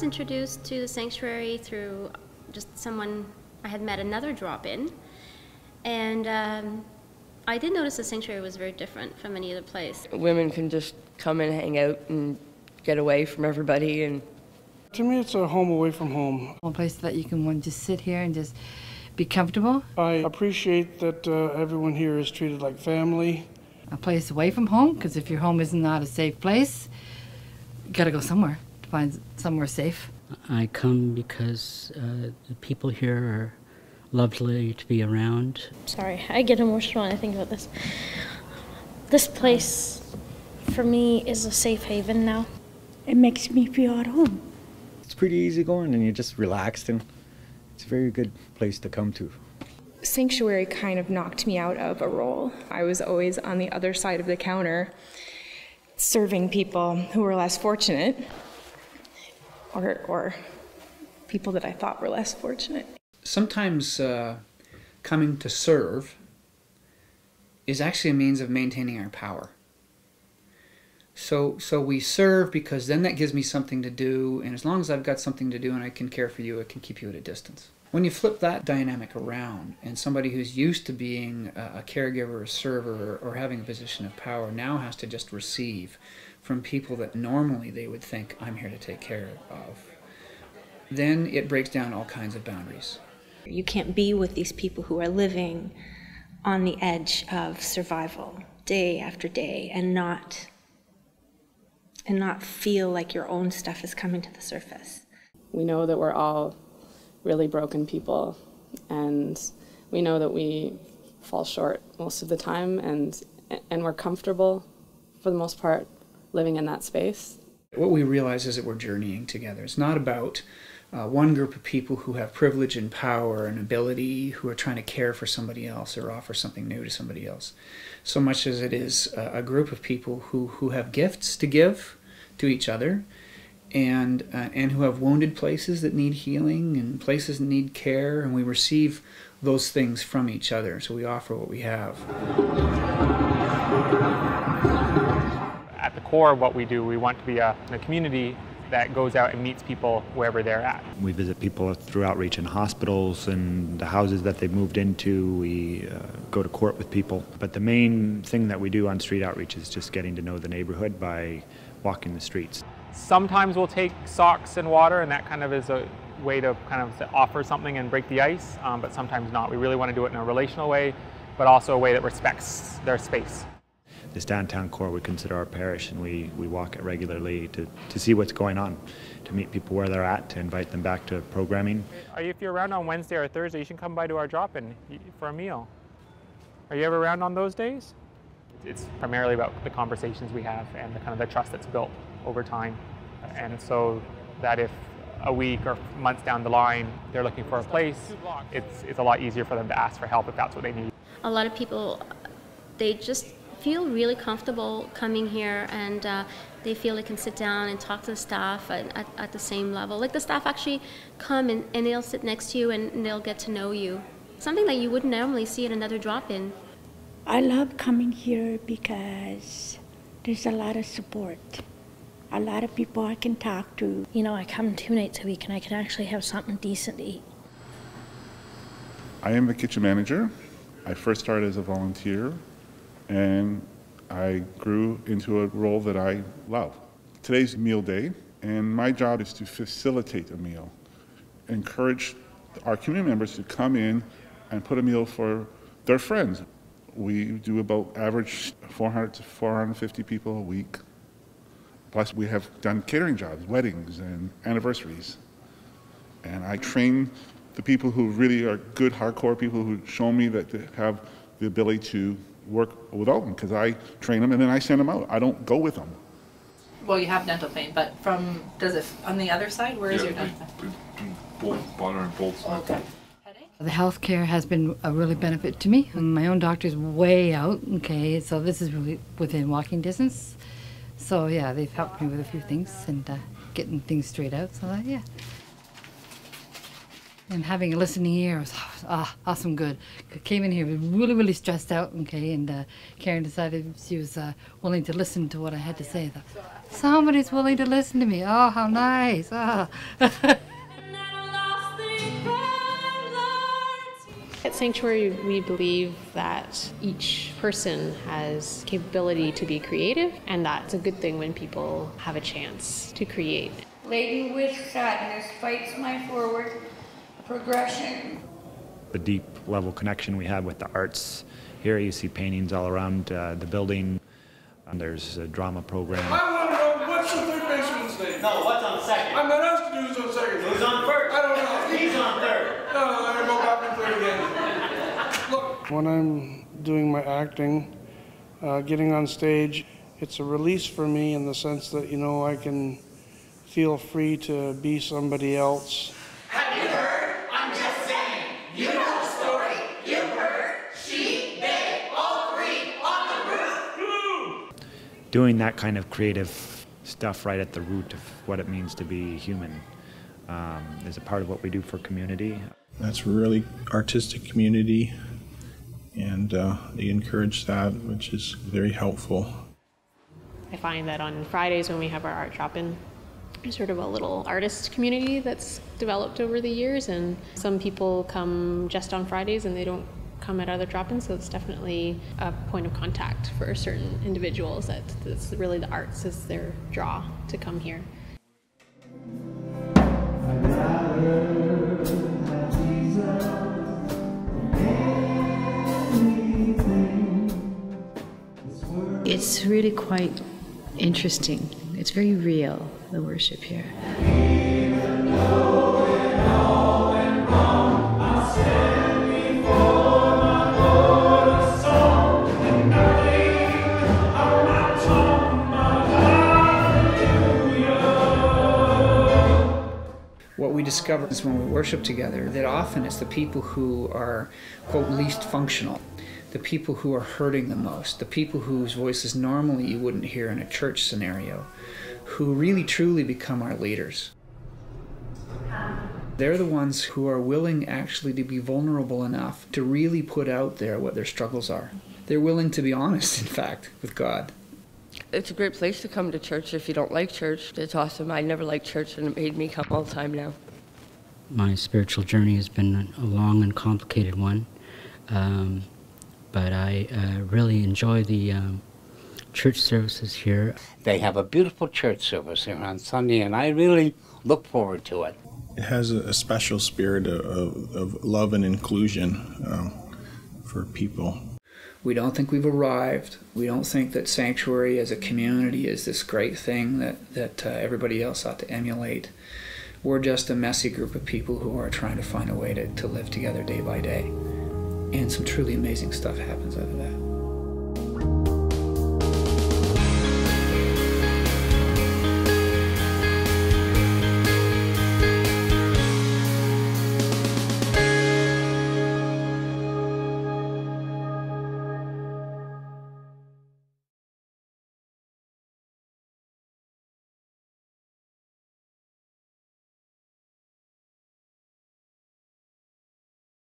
was introduced to the sanctuary through just someone I had met another drop-in, and I did notice the sanctuary was very different from any other place. Women can just come and hang out and get away from everybody. And to me, it's a home away from home. A place that you can just sit here and just be comfortable. I appreciate that everyone here is treated like family. A place away from home, because if your home is not a safe place, you gotta go somewhere to find somewhere safe. I come because the people here are lovely to be around. Sorry, I get emotional when I think about this. This place, for me, is a safe haven now. It makes me feel at home. It's pretty easy going and you're just relaxed, and it's a very good place to come to. Sanctuary kind of knocked me out of a role. I was always on the other side of the counter serving people who were less fortunate, or people that I thought were less fortunate. Sometimes coming to serve is actually a means of maintaining our power. So we serve because then that gives me something to do, and as long as I've got something to do and I can care for you, it can keep you at a distance. When you flip that dynamic around, and somebody who's used to being a caregiver, a server, or having a position of power now has to just receive from people that normally they would think, I'm here to take care of, then it breaks down all kinds of boundaries. You can't be with these people who are living on the edge of survival day after day and not feel like your own stuff is coming to the surface. We know that we're all really broken people, and we know that we fall short most of the time, and we're comfortable for the most part living in that space. What we realize is that we're journeying together. It's not about one group of people who have privilege and power and ability, who are trying to care for somebody else or offer something new to somebody else, so much as it is a group of people who have gifts to give to each other, and who have wounded places that need healing and places that need care, and we receive those things from each other, so we offer what we have. At the core of what we do, we want to be a community that goes out and meets people wherever they're at. We visit people through outreach in hospitals and the houses that they've moved into. We go to court with people. But the main thing that we do on street outreach is just getting to know the neighborhood by walking the streets. Sometimes we'll take socks and water, and that kind of is a way to kind of offer something and break the ice, but sometimes not. We really want to do it in a relational way, but also a way that respects their space. This downtown core we consider our parish, and we walk it regularly to see what's going on, to meet people where they're at, to invite them back to programming. If you're around on Wednesday or Thursday, you should come by to our drop-in for a meal. Are you ever around on those days? It's primarily about the conversations we have and the kind of the trust that's built over time. And so that if a week or months down the line they're looking for a place, it's a lot easier for them to ask for help if that's what they need. A lot of people, they just feel really comfortable coming here, and they feel they can sit down and talk to the staff at the same level. Like the staff actually come and they'll sit next to you and they'll get to know you. Something that you wouldn't normally see at another drop-in. I love coming here because there's a lot of support. A lot of people I can talk to. You know, I come 2 nights a week and I can actually have something decent to eat. I am the kitchen manager. I first started as a volunteer, and I grew into a role that I love. Today's meal day, and my job is to facilitate a meal, encourage our community members to come in and put a meal for their friends. We do about average 400 to 450 people a week. Plus we have done catering jobs, weddings and anniversaries. And I train the people who really are good, hardcore people who show me that they have the ability to work without them, because I train them and then I send them out. I don't go with them. Well, you have dental pain, but on the other side, where is your dental pain? Bottom and both sides. Okay. The healthcare has been a really benefit to me. My own doctor's way out, okay, so this is really within walking distance. So yeah, they've helped me with a few things and getting things straight out, so yeah. And having a listening ear was awesome good. I came in here really, really stressed out, okay, and Karen decided she was willing to listen to what I had to say. Somebody's willing to listen to me. Oh, how nice. Oh. At Sanctuary, we believe that each person has capability to be creative, and that's a good thing when people have a chance to create. Laden with sadness fights my forward progression. The deep level connection we have with the arts. Here you see paintings all around the building. And there's a drama program. I want to know what's the third baseman's name? No, what's on second? I'm not asking you who's on second. Who's on first? I don't know. He's on third. No, let me go back and third again. Look. When I'm doing my acting, getting on stage, it's a release for me in the sense that, you know, I can feel free to be somebody else. Have you heard? I'm just saying. You know the story. You've heard. She, they, all three on the roof. Doing that kind of creative stuff right at the root of what it means to be human is a part of what we do for community. That's really artistic community, and they encourage that, which is very helpful. I find that on Fridays when we have our art drop-in, there's sort of a little artist community that's developed over the years, and some people come just on Fridays and they don't come at other drop-ins, so it's definitely a point of contact for certain individuals that's really the arts is their draw to come here. It's really quite interesting. It's very real, the worship here. What we discover is when we worship together that often it's the people who are, quote, least functional, the people who are hurting the most, the people whose voices normally you wouldn't hear in a church scenario, who really truly become our leaders. They're the ones who are willing actually to be vulnerable enough to really put out there what their struggles are. They're willing to be honest, in fact, with God. It's a great place to come to church if you don't like church. It's awesome. I never liked church, and it made me come all the time now. My spiritual journey has been a long and complicated one, but I really enjoy the church services here. They have a beautiful church service here on Sunday, and I really look forward to it. It has a special spirit of love and inclusion for people. We don't think we've arrived. We don't think that Sanctuary as a community is this great thing that everybody else ought to emulate. We're just a messy group of people who are trying to find a way to live together day by day. And some truly amazing stuff happens out of that.